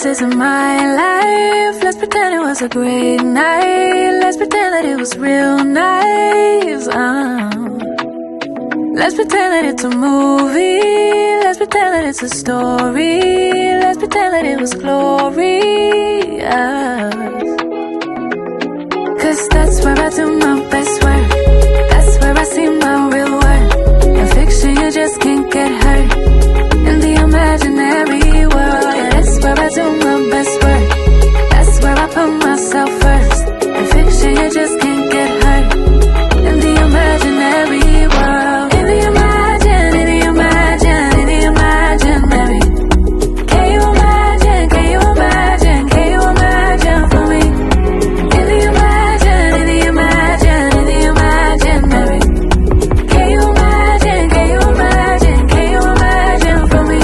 isn't my life. Let's pretend it was a great night. Let's pretend that it was real nice. Let's pretend that it's a movie. Let's pretend that it's a story. Let's pretend that it was glorious. Cause that's where I do my best work. That's where I see my real worth. In fiction you just can't get hurt. In the imaginary world, yeah, that's where I do my best work. That's where I put myself first. In fiction you just can't get hurt. In the imaginary world. In the imaginary. Can you imagine for me? In the imaginary. Can you imagine for me?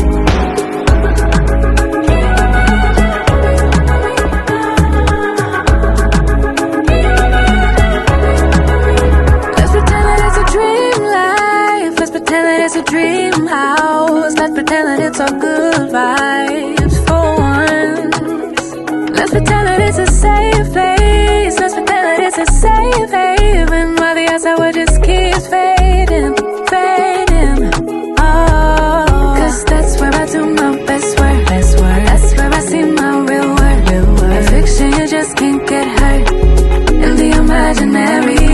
Let's pretend that it's a dream life. Let's pretend that it's a dream house. Let's pretend that it's all good vibes for once. Let's pretend that it's a safe place. Let's pretend that it's a safe haven while the outside world just keeps fading. Oh, cause that's where I do my best work. That's where I see my real worth. In fiction you just can't get hurt. In the imaginary